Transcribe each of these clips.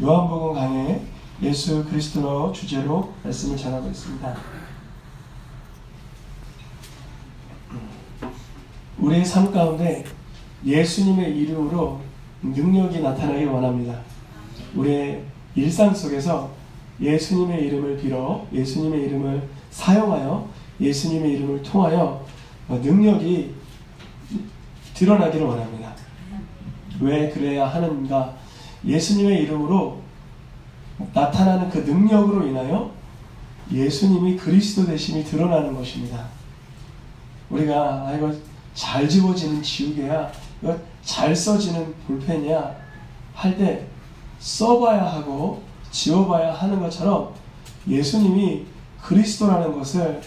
요한복음 강해 예수 그리스도로 주제로 말씀을 전하고 있습니다. 우리의 삶 가운데 예수님의 이름으로 능력이 나타나길 원합니다. 우리의 일상 속에서 예수님의 이름을 빌어 예수님의 이름을 사용하여 예수님의 이름을 통하여 능력이 드러나기를 원합니다. 왜 그래야 하는가? 예수님의 이름으로 나타나는 그 능력으로 인하여 예수님이 그리스도 되심이 드러나는 것입니다. 우리가 이거 잘 지워지는 지우개야, 이거 잘 써지는 볼펜이야 할 때 써봐야 하고 지워봐야 하는 것처럼 예수님이 그리스도라는 것을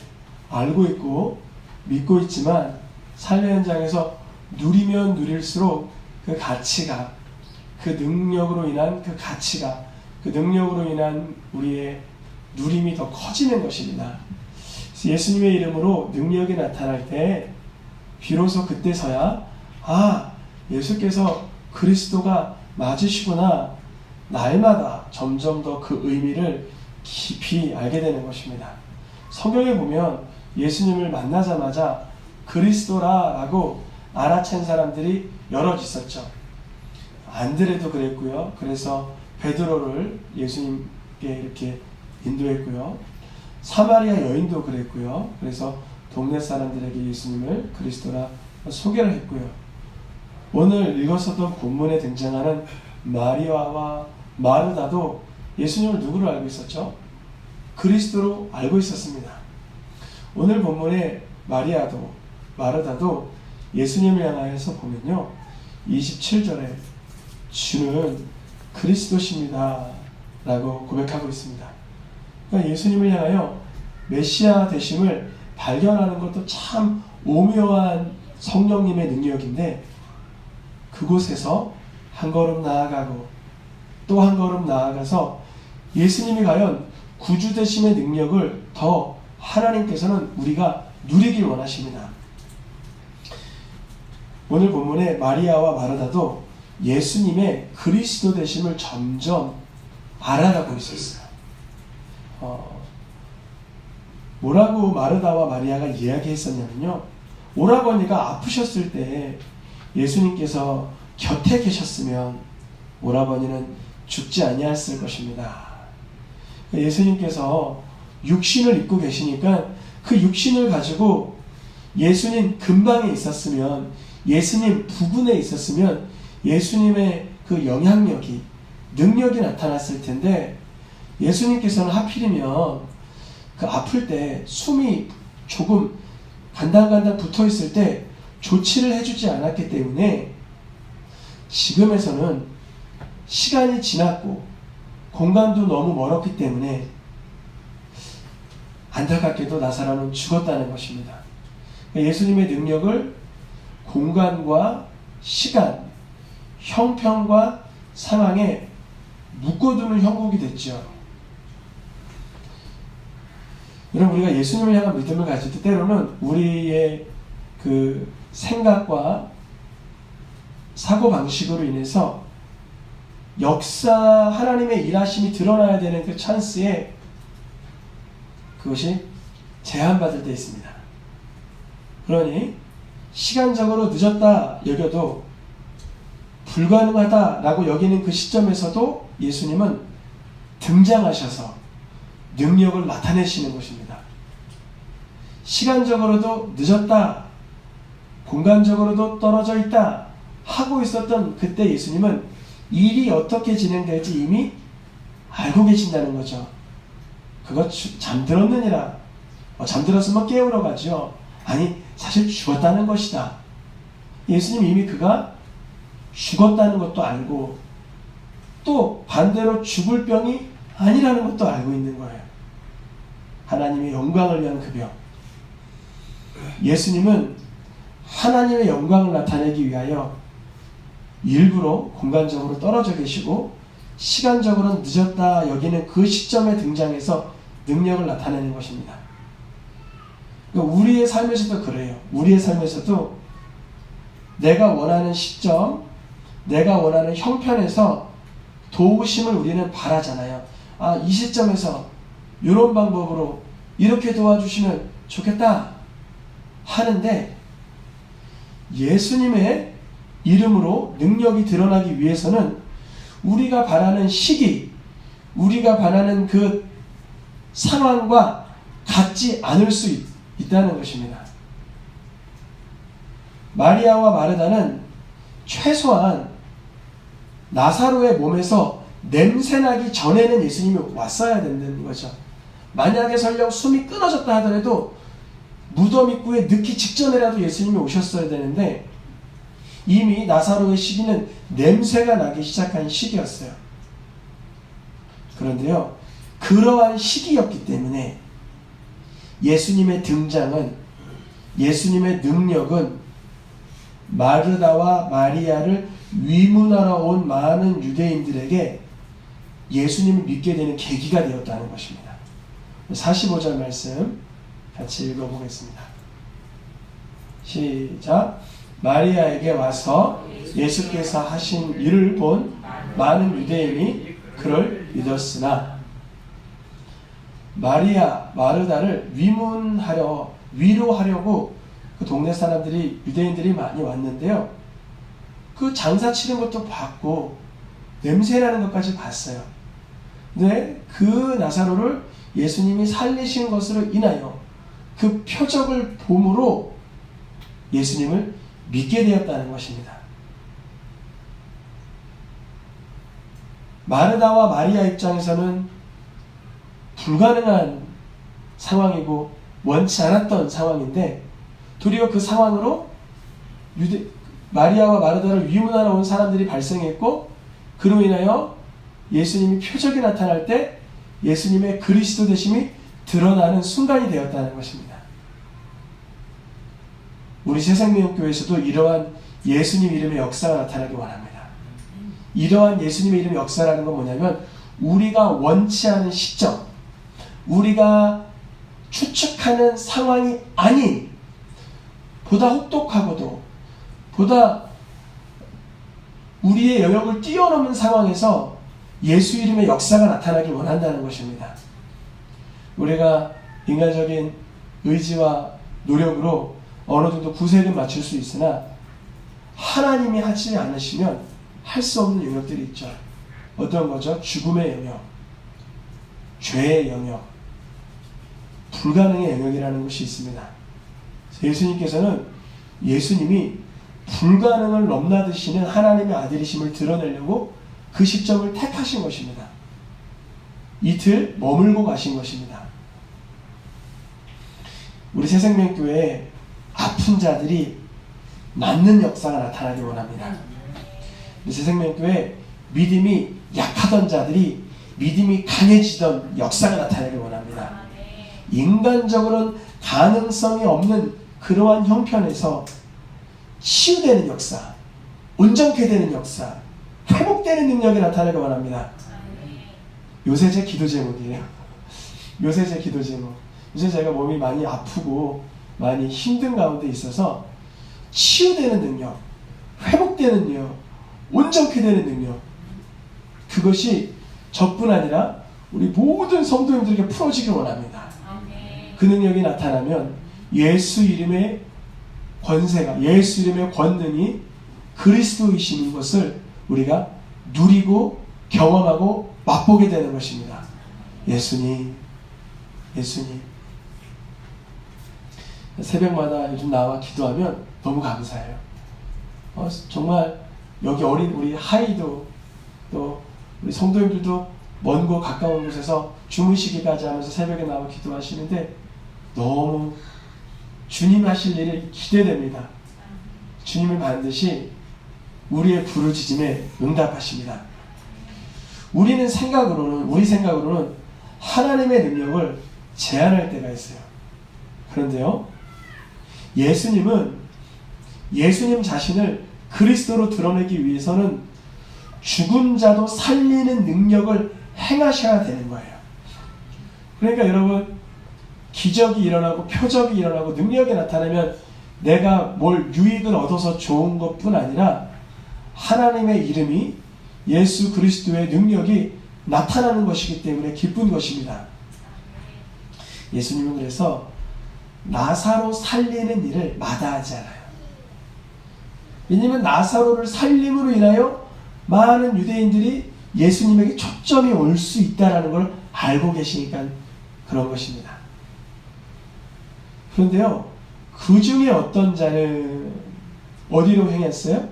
알고 있고 믿고 있지만 삶의 현장에서 누리면 누릴수록 그 가치가, 그 능력으로 인한 그 가치가, 그 능력으로 인한 우리의 누림이 더 커지는 것입니다. 예수님의 이름으로 능력이 나타날 때 비로소 그때서야 예수께서 그리스도가 맞으시구나, 날마다 점점 더 그 의미를 깊이 알게 되는 것입니다. 성경에 보면 예수님을 만나자마자 그리스도라고 알아챈 사람들이 여럿 있었죠. 안드레도 그랬고요. 그래서 베드로를 예수님께 이렇게 인도했고요. 사마리아 여인도 그랬고요. 그래서 동네 사람들에게 예수님을 그리스도라 소개를 했고요. 오늘 읽었었던 본문에 등장하는 마리아와 마르다도 예수님을 누구로 알고 있었죠? 그리스도로 알고 있었습니다. 오늘 본문에 마리아도 마르다도 예수님을 향하여서 보면요, 27절에 주는 그리스도십니다 라고 고백하고 있습니다. 그러니까 예수님을 향하여 메시아 되심을 발견하는 것도 참 오묘한 성령님의 능력인데, 그곳에서 한 걸음 나아가고 또 한 걸음 나아가서 예수님이 과연 구주 되심의 능력을 더 하나님께서는 우리가 누리길 원하십니다. 오늘 본문에 마리아와 마르다도 예수님의 그리스도 되심을 점점 알아가고 있었어요. 뭐라고 마르다와 마리아가 이야기했었냐면요, 오라버니가 아프셨을 때 예수님께서 곁에 계셨으면 오라버니는 죽지 아니했을 것입니다. 예수님께서 육신을 입고 계시니까 그 육신을 가지고 예수님 근방에 있었으면, 예수님 부근에 있었으면 예수님의 그 영향력이, 능력이 나타났을 텐데, 예수님께서는 하필이면 그 아플 때 숨이 조금 간당간당 붙어 있을 때 조치를 해주지 않았기 때문에 지금에서는 시간이 지났고 공간도 너무 멀었기 때문에 안타깝게도 나사로는 죽었다는 것입니다. 예수님의 능력을 공간과 시간, 형편과 상황에 묶어두는 형국이 됐죠. 여러분, 우리가 예수님을 향한 믿음을 가질 때 때로는 우리의 그 생각과 사고방식으로 인해서 역사, 하나님의 일하심이 드러나야 되는 그 찬스에 그것이 제한받을 때 있습니다. 그러니 시간적으로 늦었다 여겨도 불가능하다라고 여기는 그 시점에서도 예수님은 등장하셔서 능력을 나타내시는 것입니다. 시간적으로도 늦었다, 공간적으로도 떨어져 있다 하고 있었던 그때 예수님은 일이 어떻게 진행될지 이미 알고 계신다는 거죠. 그거 잠들었느니라, 잠들었으면 깨우러 가죠. 아니, 사실 죽었다는 것이다. 예수님 이미 그가 죽었다는 것도 알고, 또 반대로 죽을 병이 아니라는 것도 알고 있는 거예요. 하나님의 영광을 위한 그 병. 예수님은 하나님의 영광을 나타내기 위하여 일부러 공간적으로 떨어져 계시고 시간적으로는 늦었다 여기는 그 시점에 등장해서 능력을 나타내는 것입니다. 우리의 삶에서도 그래요. 우리의 삶에서도 내가 원하는 시점, 내가 원하는 형편에서 도우심을 우리는 바라잖아요. 이 시점에서 이런 방법으로 이렇게 도와주시면 좋겠다 하는데, 예수님의 이름으로 능력이 드러나기 위해서는 우리가 바라는 시기, 우리가 바라는 그 상황과 같지 않을 수 있다는 것입니다. 마리아와 마르다는 최소한 나사로의 몸에서 냄새나기 전에는 예수님이 왔어야 된다는 거죠. 만약에 설령 숨이 끊어졌다 하더라도 무덤 입구에 넣기 직전이라도 예수님이 오셨어야 되는데, 이미 나사로의 시기는 냄새가 나기 시작한 시기였어요. 그런데요, 그러한 시기였기 때문에 예수님의 등장은, 예수님의 능력은 마르다와 마리아를 위문하러 온 많은 유대인들에게 예수님을 믿게 되는 계기가 되었다는 것입니다. 45절 말씀 같이 읽어보겠습니다. 시작. 마리아에게 와서 예수께서 하신 일을 본 많은 유대인이 그를 믿었으나, 마리아, 마르다를 위로하려고 그 동네 사람들이, 유대인들이 많이 왔는데요. 그 장사 치는 것도 봤고 냄새나는 것까지 봤어요. 근데 그 나사로를 예수님이 살리신 것으로 인하여 그 표적을 봄으로 예수님을 믿게 되었다는 것입니다. 마르다와 마리아 입장에서는 불가능한 상황이고 원치 않았던 상황인데, 도리어 그 상황으로 마리아와 마르다를 위문하러 온 사람들이 발생했고, 그로 인하여 예수님이 표적이 나타날 때 예수님의 그리스도 되심이 드러나는 순간이 되었다는 것입니다. 우리 새생명교회에서도 이러한 예수님 이름의 역사가 나타나기 원합니다. 이러한 예수님의 이름의 역사라는 건 뭐냐면, 우리가 원치 않은 시점, 우리가 추측하는 상황이 아닌 보다 혹독하고도 보다 우리의 영역을 뛰어넘는 상황에서 예수 이름의 역사가 나타나길 원한다는 것입니다. 우리가 인간적인 의지와 노력으로 어느 정도 구색을 맞출 수 있으나, 하나님이 하지 않으시면 할 수 없는 영역들이 있죠. 어떤 거죠? 죽음의 영역, 죄의 영역, 불가능의 영역이라는 것이 있습니다. 예수님께서는, 예수님이 불가능을 넘나드시는 하나님의 아들이심을 드러내려고 그 시점을 택하신 것입니다. 이틀 머물고 가신 것입니다. 우리 새생명교회에 아픈 자들이 낫는 역사가 나타나길 원합니다. 우리 새생명교회에 믿음이 약하던 자들이 믿음이 강해지던 역사가 나타나길 원합니다. 인간적으로는 가능성이 없는 그러한 형편에서 치유되는 역사, 온전케 되는 역사, 회복되는 능력이 나타나길 원합니다. 요새 제 기도 제목이에요. 요새 제 기도 제목. 요새 제가 몸이 많이 아프고 많이 힘든 가운데 있어서 치유되는 능력, 회복되는 능력, 온전케 되는 능력, 그것이 저뿐 아니라 우리 모든 성도님들에게 풀어지길 원합니다. 그 능력이 나타나면 예수 이름의 권세가, 예수 이름의 권능이 그리스도이신 것을 우리가 누리고 경험하고 맛보게 되는 것입니다. 예수님, 예수님. 새벽마다 요즘 나와 기도하면 너무 감사해요. 정말 여기 어린 우리 하이도, 또 우리 성도님들도 먼 곳 가까운 곳에서 주무시기까지 하면서 새벽에 나와 기도하시는데 너무 주님 하실 일이 기대됩니다. 주님은 반드시 우리의 부르짖음에 응답하십니다. 우리 생각으로는 하나님의 능력을 제한할 때가 있어요. 그런데요, 예수님은 예수님 자신을 그리스도로 드러내기 위해서는 죽은 자도 살리는 능력을 행하셔야 되는 거예요. 그러니까 여러분, 기적이 일어나고 표적이 일어나고 능력이 나타나면 내가 뭘 유익을 얻어서 좋은 것뿐 아니라 하나님의 이름이 예수 그리스도의 능력이 나타나는 것이기 때문에 기쁜 것입니다. 예수님은 그래서 나사로 살리는 일을 마다하지 않아요. 왜냐하면 나사로를 살림으로 인하여 많은 유대인들이 예수님에게 초점이 올 수 있다는 걸 알고 계시니까 그런 것입니다. 그런데요, 그 중에 어떤 자는 어디로 향했어요?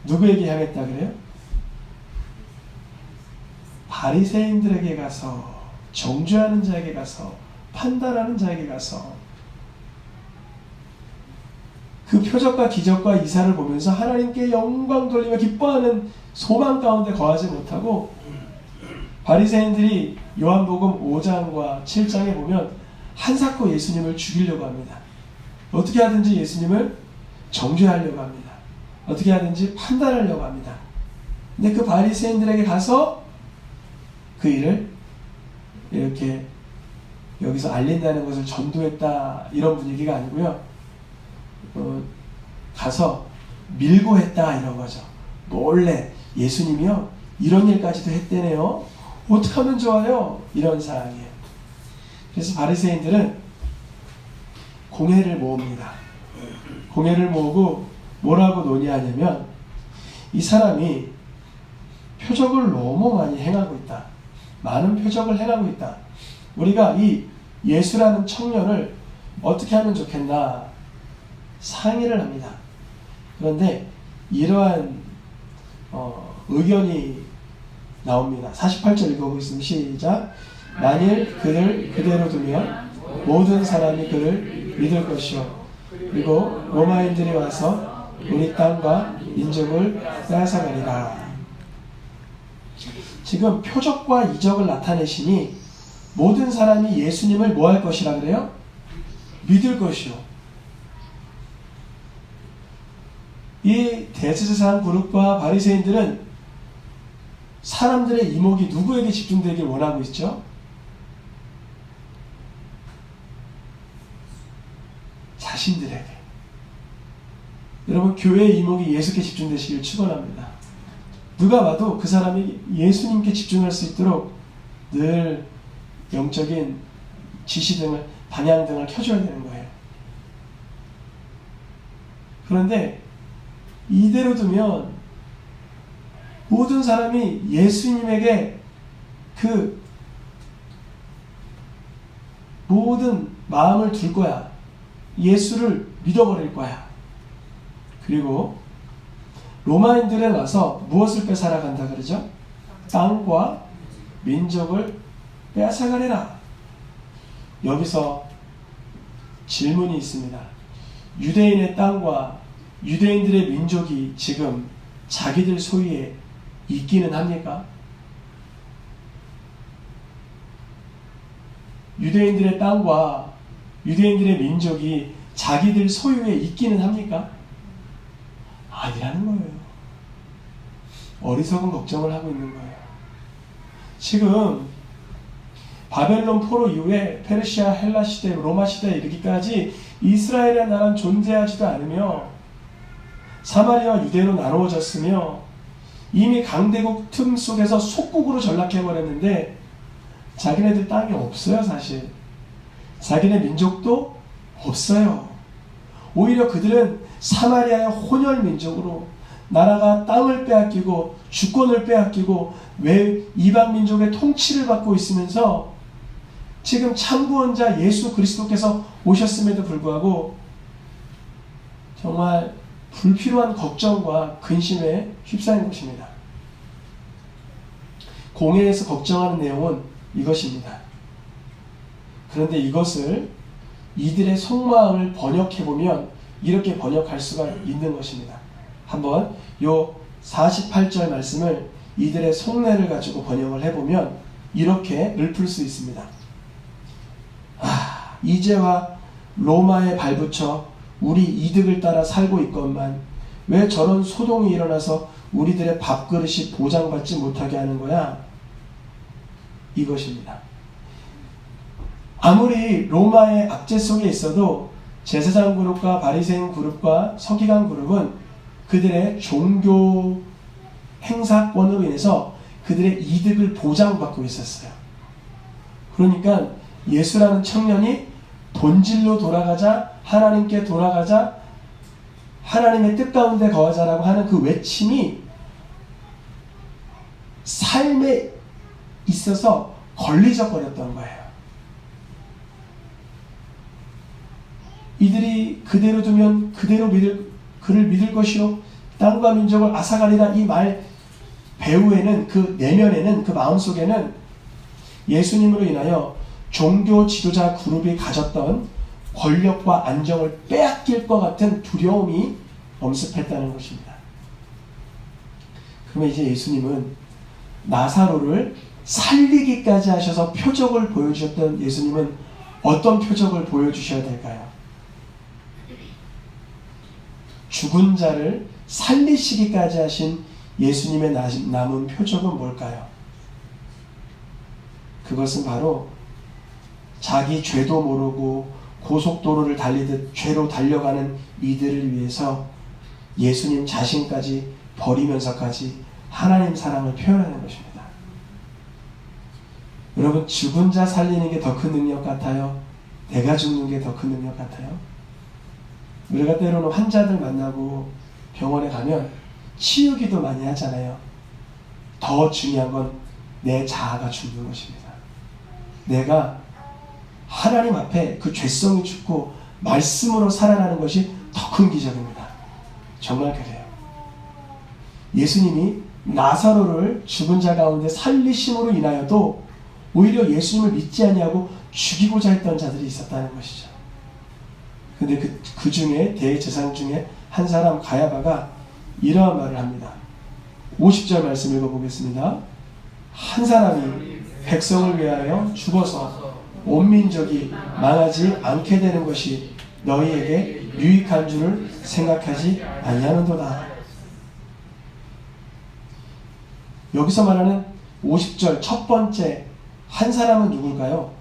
누구에게 향했다 그래요? 바리새인들에게 가서, 정죄하는 자에게 가서, 판단하는 자에게 가서 그 표적과 기적과 이사를 보면서 하나님께 영광 돌리며 기뻐하는 소망 가운데 거하지 못하고, 바리새인들이 요한복음 5장과 7장에 보면 한사코 예수님을 죽이려고 합니다. 어떻게 하든지 예수님을 정죄하려고 합니다. 어떻게 하든지 판단하려고 합니다. 근데 그 바리새인들에게 가서 그 일을 이렇게 여기서 알린다는 것을 전도했다, 이런 분위기가 아니고요. 가서 밀고 했다, 이런 거죠. 몰래 예수님이요, 이런 일까지도 했대네요. 어떻게 하면 좋아요? 이런 상황이에요. 그래서 바리새인들은 공회를 모읍니다. 공회를 모으고 뭐라고 논의하냐면, 이 사람이 표적을 너무 많이 행하고 있다. 많은 표적을 행하고 있다. 우리가 이 예수라는 청년을 어떻게 하면 좋겠나 상의를 합니다. 그런데 이러한 의견이 나옵니다. 48절 읽어보겠습니다. 시작. 만일 그를 그대로 두면 모든 사람이 그를 믿을 것이요, 그리고 로마인들이 와서 우리 땅과 민족을 빼앗아가리라. 지금 표적과 이적을 나타내시니 모든 사람이 예수님을 뭐 할 것이라 그래요? 믿을 것이요. 이 대제사장 그룹과 바리새인들은 사람들의 이목이 누구에게 집중되길 원하고 있죠? 자신들에게. 여러분, 교회의 이목이 예수께 집중되시길 축원합니다. 누가 봐도 그 사람이 예수님께 집중할 수 있도록 늘 영적인 지시 등을, 방향 등을 켜줘야 되는 거예요. 그런데 이대로 두면 모든 사람이 예수님에게 그 모든 마음을 둘 거야. 예수를 믿어버릴 거야. 그리고 로마인들은 와서 무엇을 뺏어나간다 그러죠? 땅과 민족을 빼앗아가리라. 여기서 질문이 있습니다. 유대인의 땅과 유대인들의 민족이 지금 자기들 소유에 있기는 합니까? 유대인들의 땅과 유대인들의 민족이 자기들 소유에 있기는 합니까? 아니라는 거예요. 어리석은 걱정을 하고 있는 거예요. 지금 바벨론 포로 이후에 페르시아, 헬라 시대, 로마 시대에 이르기까지 이스라엘의 나라는 존재하지도 않으며 사마리아와 유대로 나누어졌으며 이미 강대국 틈 속에서 속국으로 전락해버렸는데 자기네들 땅이 없어요. 사실 자기네 민족도 없어요. 오히려 그들은 사마리아의 혼혈 민족으로 나라가 땅을 빼앗기고 주권을 빼앗기고 왜 이방 민족의 통치를 받고 있으면서 지금 참구원자 예수 그리스도께서 오셨음에도 불구하고 정말 불필요한 걱정과 근심에 휩싸인 것입니다. 공회에서 걱정하는 내용은 이것입니다. 그런데 이것을 이들의 속마음을 번역해보면 이렇게 번역할 수가 있는 것입니다. 한번 요 48절 말씀을 이들의 속내를 가지고 번역을 해보면 이렇게 읊을 수 있습니다. 이제와 로마에 발붙여 우리 이득을 따라 살고 있건만 왜 저런 소동이 일어나서 우리들의 밥그릇이 보장받지 못하게 하는 거야? 이것입니다. 아무리 로마의 압제 속에 있어도 제사장 그룹과 바리새인 그룹과 서기관 그룹은 그들의 종교 행사권으로 인해서 그들의 이득을 보장받고 있었어요. 그러니까 예수라는 청년이 본질로 돌아가자, 하나님께 돌아가자, 하나님의 뜻 가운데 거하자라고 하는 그 외침이 삶에 있어서 걸리적거렸던 거예요. 이들이 그대로 두면 그대로 그를 믿을 것이요 땅과 민족을 앗아가리라, 이 말 배후에는, 그 내면에는, 그 마음속에는 예수님으로 인하여 종교 지도자 그룹이 가졌던 권력과 안정을 빼앗길 것 같은 두려움이 엄습했다는 것입니다. 그러면 이제 예수님은 나사로를 살리기까지 하셔서 표적을 보여주셨던 예수님은 어떤 표적을 보여주셔야 될까요? 죽은 자를 살리시기까지 하신 예수님의 남은 표적은 뭘까요? 그것은 바로 자기 죄도 모르고 고속도로를 달리듯 죄로 달려가는 이들을 위해서 예수님 자신까지 버리면서까지 하나님 사랑을 표현하는 것입니다. 여러분, 죽은 자 살리는 게 더 큰 능력 같아요? 내가 죽는 게 더 큰 능력 같아요? 우리가 때로는 환자들 만나고 병원에 가면 치유기도 많이 하잖아요. 더 중요한 건 내 자아가 죽는 것입니다. 내가 하나님 앞에 그 죄성이 죽고 말씀으로 살아나는 것이 더 큰 기적입니다. 정말 그래요. 예수님이 나사로를 죽은 자 가운데 살리심으로 인하여도 오히려 예수님을 믿지 아니하고 죽이고자 했던 자들이 있었다는 것이죠. 근데 그 중에 대제사장 중에 한 사람 가야바가 이러한 말을 합니다. 50절 말씀 읽어보겠습니다. 한 사람이 백성을 위하여 죽어서 온 민족이 망하지 않게 되는 것이 너희에게 유익한 줄을 생각하지 아니하는도다. 여기서 말하는 50절 첫 번째 한 사람은 누굴까요?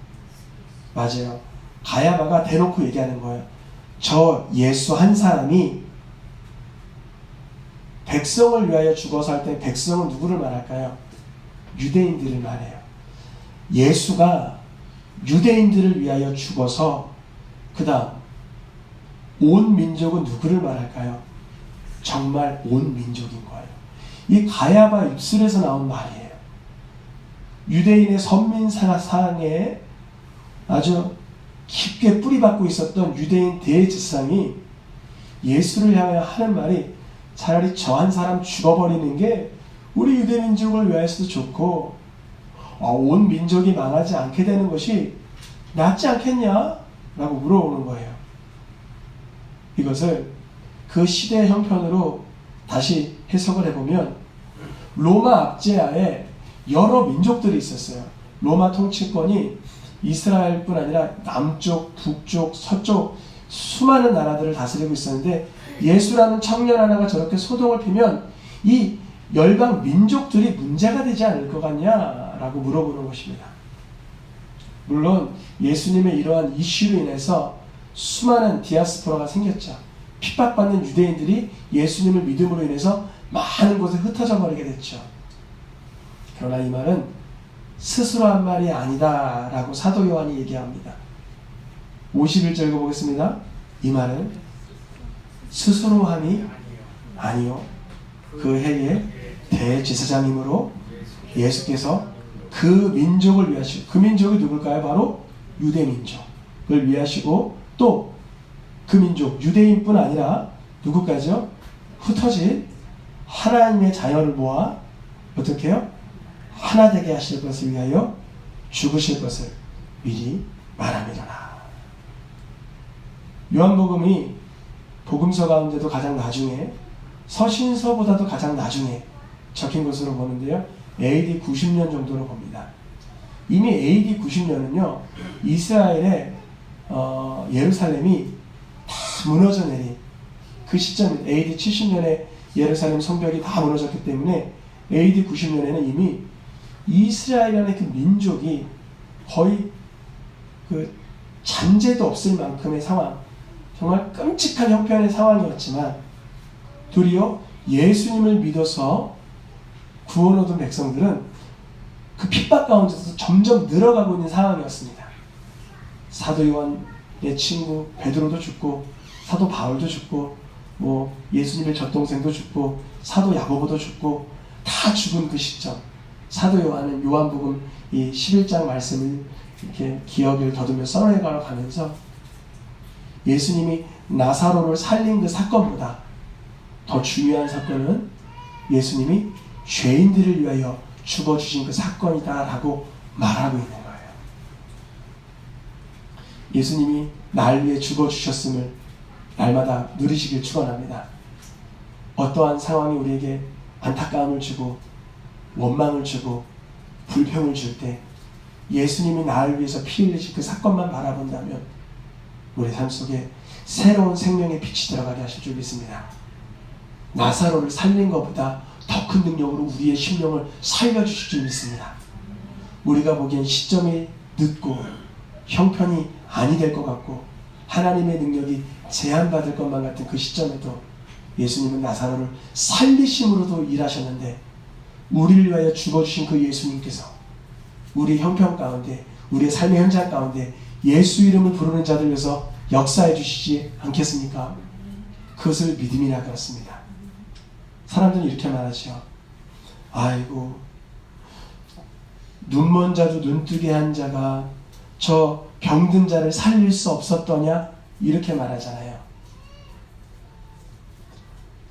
맞아요. 가야바가 대놓고 얘기하는 거예요. 저 예수 한 사람이 백성을 위하여 죽어서 할 때 백성은 누구를 말할까요? 유대인들을 말해요. 예수가 유대인들을 위하여 죽어서 그 다음 온 민족은 누구를 말할까요? 정말 온 민족인 거예요. 이 가야바 입술에서 나온 말이에요. 유대인의 선민상에 아주 깊게 뿌리박고 있었던 유대인 대제사장이 예수를 향하여 하는 말이 차라리 저 한 사람 죽어버리는 게 우리 유대민족을 위해서도 좋고 온 민족이 망하지 않게 되는 것이 낫지 않겠냐? 라고 물어보는 거예요. 이것을 그 시대의 형편으로 다시 해석을 해보면 로마 압제하에 여러 민족들이 있었어요. 로마 통치권이 이스라엘뿐 아니라 남쪽, 북쪽, 서쪽 수많은 나라들을 다스리고 있었는데 예수라는 청년 하나가 저렇게 소동을 피면 이 열방 민족들이 문제가 되지 않을 것 같냐라고 물어보는 것입니다. 물론 예수님의 이러한 이슈로 인해서 수많은 디아스포라가 생겼죠. 핍박받는 유대인들이 예수님을 믿음으로 인해서 많은 곳에 흩어져 버리게 됐죠. 그러나 이 말은 스스로 한 말이 아니다 라고 사도 요한이 얘기합니다. 51절 읽어보겠습니다. 이 말은 스스로 함이 아니요 그 해에 대제사장이므로 예수께서 그 민족을 위하시고, 그 민족이 누굴까요? 바로 유대민족을 위하시고 또 그 민족 유대인뿐 아니라 누구까지요? 흩어진 하나님의 자녀를 모아 어떻게 해요? 하나 되게 하실 것을 위하여 죽으실 것을 미리 말함이로라. 요한복음이 복음서 가운데도 가장 나중에, 서신서보다도 가장 나중에 적힌 것으로 보는데요. AD 90년 정도로 봅니다. 이미 AD 90년은요. 이스라엘의 예루살렘이 다 무너져 내린 그 시점, AD 70년에 예루살렘 성벽이 다 무너졌기 때문에 AD 90년에는 이미 이스라엘이라는 그 민족이 거의 그 잔재도 없을 만큼의 상황, 정말 끔찍한 형편의 상황이었지만 도리어 예수님을 믿어서 구원 얻은 백성들은 그 핍박 가운데서 점점 늘어가고 있는 상황이었습니다. 사도 요한의 친구 베드로도 죽고, 사도 바울도 죽고, 뭐 예수님의 젖동생도 죽고, 사도 야고보도 죽고, 다 죽은 그 시점. 사도 요한은 요한복음 이 11장 말씀을 이렇게 기억을 더듬며 써내가 가면서 예수님이 나사로를 살린 그 사건보다 더 중요한 사건은 예수님이 죄인들을 위하여 죽어주신 그 사건이다라고 말하고 있는 거예요. 예수님이 날 위해 죽어주셨음을 날마다 누리시길 축원합니다. 어떠한 상황이 우리에게 안타까움을 주고 원망을 주고 불평을 줄 때 예수님이 나를 위해서 피 흘리신 그 사건만 바라본다면 우리 삶 속에 새로운 생명의 빛이 들어가게 하실 줄 믿습니다. 나사로를 살린 것보다 더 큰 능력으로 우리의 심령을 살려주실 줄 믿습니다. 우리가 보기엔 시점이 늦고 형편이 아니 될 것 같고 하나님의 능력이 제한받을 것만 같은 그 시점에도 예수님은 나사로를 살리심으로도 일하셨는데 우리를 위하여 죽어주신 그 예수님께서 우리 형편 가운데 우리의 삶의 현장 가운데 예수 이름을 부르는 자들 위해서 역사해 주시지 않겠습니까? 그것을 믿음이라 그렇습니다. 사람들은 이렇게 말하죠. 아이고 눈먼 자도 눈뜨게 한 자가 저 병든 자를 살릴 수 없었더냐? 이렇게 말하잖아요.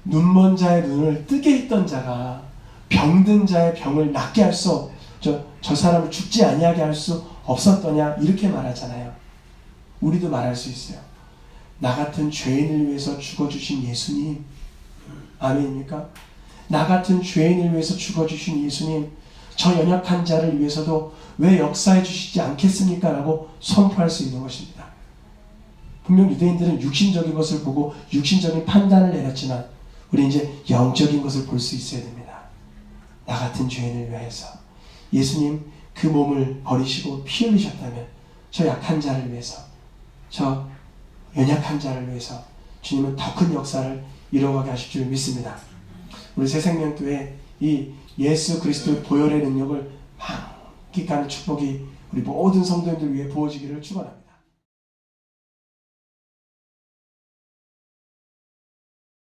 눈먼 자의 눈을 뜨게 했던 자가 병든 자의 병을 낫게 할 수 저 사람을 죽지 아니하게 할 수 없었더냐? 이렇게 말하잖아요. 우리도 말할 수 있어요. 나 같은 죄인을 위해서 죽어주신 예수님, 아멘입니까? 나 같은 죄인을 위해서 죽어주신 예수님, 저 연약한 자를 위해서도 왜 역사해 주시지 않겠습니까? 라고 선포할 수 있는 것입니다. 분명 유대인들은 육신적인 것을 보고 육신적인 판단을 내렸지만 우리 이제 영적인 것을 볼 수 있어야 됩니다. 나 같은 죄인을 위해서 예수님 그 몸을 버리시고 피 흘리셨다면 저 약한 자를 위해서, 저 연약한 자를 위해서 주님은 더 큰 역사를 이뤄가게 하실 줄 믿습니다. 우리 새생명교회 이 예수 그리스도의 보혈의 능력을 만끽하는 축복이 우리 모든 성도님들 위해 부어지기를 축원합니다.